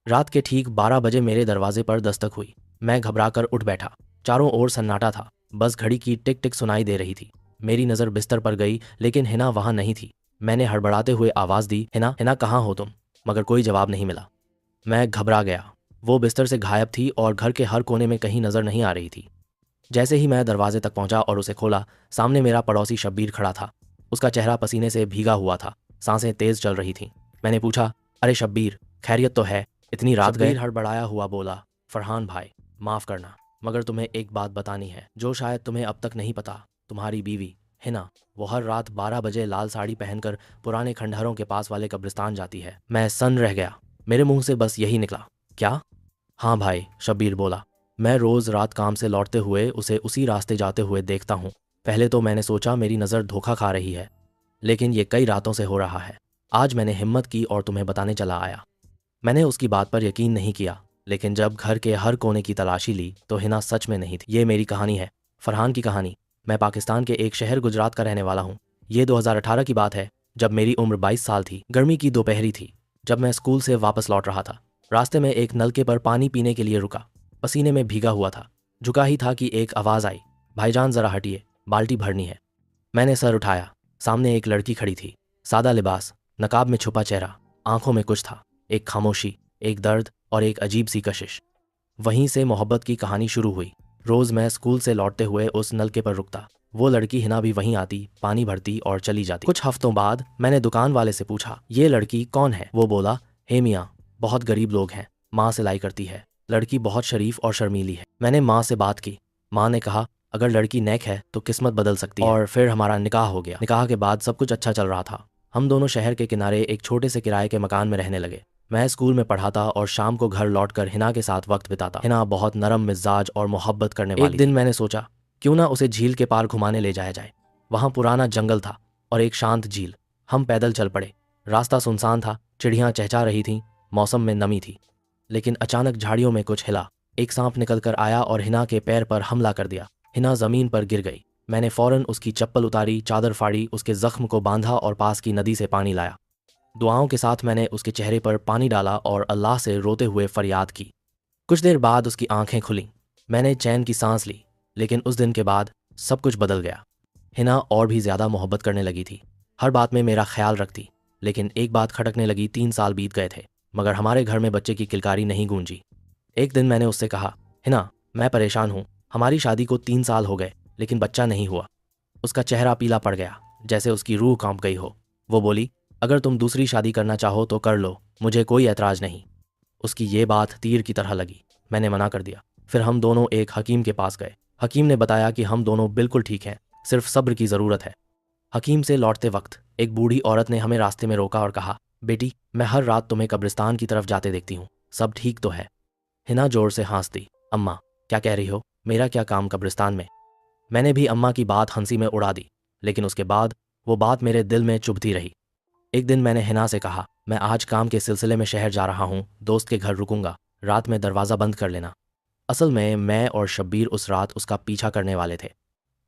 रात के ठीक 12 बजे मेरे दरवाजे पर दस्तक हुई। मैं घबराकर उठ बैठा। चारों ओर सन्नाटा था, बस घड़ी की टिक टिक सुनाई दे रही थी। मेरी नज़र बिस्तर पर गई, लेकिन हिना वहाँ नहीं थी। मैंने हड़बड़ाते हुए आवाज़ दी, हिना, हिना कहाँ हो तुम? मगर कोई जवाब नहीं मिला। मैं घबरा गया। वो बिस्तर से गायब थी और घर के हर कोने में कहीं नज़र नहीं आ रही थी। जैसे ही मैं दरवाजे तक पहुंचा और उसे खोला, सामने मेरा पड़ोसी शब्बीर खड़ा था। उसका चेहरा पसीने से भीगा हुआ था, सांसें तेज चल रही थीं। मैंने पूछा, अरे शब्बीर, खैरियत तो है? इतनी रात गए? शब्बीर हड़बड़ाया हुआ बोला, फरहान भाई, माफ़ करना, मगर तुम्हें एक बात बतानी है जो शायद तुम्हें अब तक नहीं पता। तुम्हारी बीवी हिना, वो हर रात 12 बजे लाल साड़ी पहनकर पुराने खंडहरों के पास वाले कब्रिस्तान जाती है। मैं सन्न रह गया। मेरे मुंह से बस यही निकला, क्या? हाँ भाई, शब्बीर बोला। मैं रोज़ रात काम से लौटते हुए उसे उसी रास्ते जाते हुए देखता हूँ। पहले तो मैंने सोचा मेरी नज़र धोखा खा रही है, लेकिन ये कई रातों से हो रहा है। आज मैंने हिम्मत की और तुम्हें बताने चला आया। मैंने उसकी बात पर यकीन नहीं किया, लेकिन जब घर के हर कोने की तलाशी ली तो हिना सच में नहीं थी। ये मेरी कहानी है, फरहान की कहानी। मैं पाकिस्तान के एक शहर गुजरात का रहने वाला हूँ। ये 2018 की बात है, जब मेरी उम्र 22 साल थी। गर्मी की दोपहरी थी, जब मैं स्कूल से वापस लौट रहा था। रास्ते में एक नलके पर पानी पीने के लिए रुका। पसीने में भीगा हुआ था। झुका ही था कि एक आवाज़ आई, भाईजान ज़रा हटिए, बाल्टी भरनी है। मैंने सर उठाया। सामने एक लड़की खड़ी थी। सादा लिबास, नकाब में छुपा चेहरा, आंखों में कुछ था, एक खामोशी, एक दर्द और एक अजीब सी कशिश। वहीं से मोहब्बत की कहानी शुरू हुई। रोज़ मैं स्कूल से लौटते हुए उस नलके पर रुकता। वो लड़की हिना भी वहीं आती, पानी भरती और चली जाती। कुछ हफ्तों बाद मैंने दुकान वाले से पूछा, ये लड़की कौन है? वो बोला, हे मियाँ, बहुत गरीब लोग हैं, माँ सिलाई करती है। लड़की बहुत शरीफ और शर्मीली है। मैंने माँ से बात की। माँ ने कहा, अगर लड़की नेक है तो किस्मत बदल सकती है। और फिर हमारा निकाह हो गया। निकाह के बाद सब कुछ अच्छा चल रहा था। हम दोनों शहर के किनारे एक छोटे से किराए के मकान में रहने लगे। मैं स्कूल में पढ़ाता और शाम को घर लौटकर हिना के साथ वक्त बिताता। हिना बहुत नरम मिजाज और मोहब्बत करने वाली थी। एक दिन मैंने सोचा, क्यों ना उसे झील के पार घुमाने ले जाया जाए। वहाँ पुराना जंगल था और एक शांत झील। हम पैदल चल पड़े। रास्ता सुनसान था, चिड़ियाँ चहचहा रही थीं, मौसम में नमी थी। लेकिन अचानक झाड़ियों में कुछ हिला। एक सांप निकल कर आया और हिना के पैर पर हमला कर दिया। हिना ज़मीन पर गिर गई। मैंने फ़ौरन उसकी चप्पल उतारी, चादर फाड़ी, उसके ज़ख्म को बांधा और पास की नदी से पानी लाया। दुआओं के साथ मैंने उसके चेहरे पर पानी डाला और अल्लाह से रोते हुए फरियाद की। कुछ देर बाद उसकी आंखें खुलीं। मैंने चैन की सांस ली। लेकिन उस दिन के बाद सब कुछ बदल गया। हिना और भी ज़्यादा मोहब्बत करने लगी थी। हर बात में मेरा ख्याल रखती। लेकिन एक बात खटकने लगी। 3 साल बीत गए थे, मगर हमारे घर में बच्चे की किलकारी नहीं गूंजी। एक दिन मैंने उससे कहा, हिना, मैं परेशान हूँ। हमारी शादी को 3 साल हो गए, लेकिन बच्चा नहीं हुआ। उसका चेहरा पीला पड़ गया, जैसे उसकी रूह कांप गई हो। वो बोली, अगर तुम दूसरी शादी करना चाहो तो कर लो, मुझे कोई ऐतराज़ नहीं। उसकी ये बात तीर की तरह लगी। मैंने मना कर दिया। फिर हम दोनों एक हकीम के पास गए। हकीम ने बताया कि हम दोनों बिल्कुल ठीक हैं, सिर्फ सब्र की ज़रूरत है। हकीम से लौटते वक्त एक बूढ़ी औरत ने हमें रास्ते में रोका और कहा, बेटी, मैं हर रात तुम्हें कब्रिस्तान की तरफ जाते देखती हूँ, सब ठीक तो है? हिना जोर से हंस दी। अम्मा, क्या कह रही हो? मेरा क्या काम कब्रिस्तान में? मैंने भी अम्मा की बात हंसी में उड़ा दी, लेकिन उसके बाद वो बात मेरे दिल में चुभती रही। एक दिन मैंने हिना से कहा, मैं आज काम के सिलसिले में शहर जा रहा हूँ, दोस्त के घर रुकूंगा, रात में दरवाज़ा बंद कर लेना। असल में मैं और शब्बीर उस रात उसका पीछा करने वाले थे।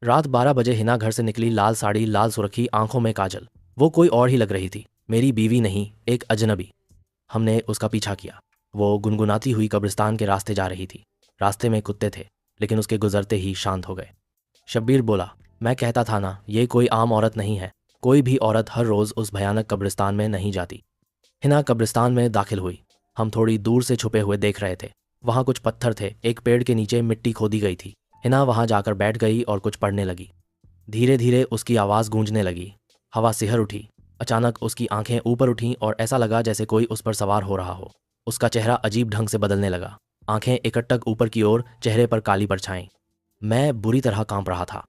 रात 12 बजे हिना घर से निकली, लाल साड़ी, लाल सुर्खी, आंखों में काजल। वो कोई और ही लग रही थी, मेरी बीवी नहीं, एक अजनबी। हमने उसका पीछा किया। वो गुनगुनाती हुई कब्रिस्तान के रास्ते जा रही थी। रास्ते में कुत्ते थे, लेकिन उसके गुजरते ही शांत हो गए। शब्बीर बोला, मैं कहता था ना, ये कोई आम औरत नहीं है। कोई भी औरत हर रोज़ उस भयानक कब्रिस्तान में नहीं जाती। हिना कब्रिस्तान में दाखिल हुई। हम थोड़ी दूर से छुपे हुए देख रहे थे। वहाँ कुछ पत्थर थे, एक पेड़ के नीचे मिट्टी खोदी गई थी। हिना वहाँ जाकर बैठ गई और कुछ पढ़ने लगी। धीरे धीरे उसकी आवाज़ गूंजने लगी। हवा सिहर उठी। अचानक उसकी आंखें ऊपर उठीं और ऐसा लगा जैसे कोई उस पर सवार हो रहा हो। उसका चेहरा अजीब ढंग से बदलने लगा। आंखें एकटक ऊपर की ओर, चेहरे पर काली परछाएं। मैं बुरी तरह कांप रहा था।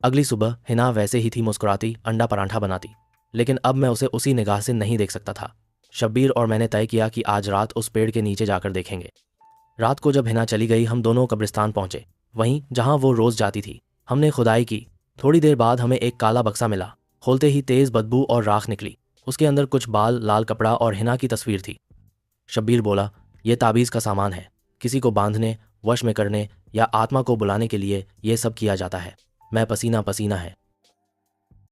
अगली सुबह हिना वैसे ही थी, मुस्कुराती, अंडा परांठा बनाती। लेकिन अब मैं उसे उसी निगाह से नहीं देख सकता था। शब्बीर और मैंने तय किया कि आज रात उस पेड़ के नीचे जाकर देखेंगे। रात को जब हिना चली गई, हम दोनों कब्रिस्तान पहुंचे, वहीं जहां वो रोज़ जाती थी। हमने खुदाई की। थोड़ी देर बाद हमें एक काला बक्सा मिला। खोलते ही तेज़ बदबू और राख निकली। उसके अंदर कुछ बाल, लाल कपड़ा और हिना की तस्वीर थी। शब्बीर बोला, यह ताबीज़ का सामान है। किसी को बांधने, वश में करने या आत्मा को बुलाने के लिए यह सब किया जाता है। मैं पसीना पसीना है।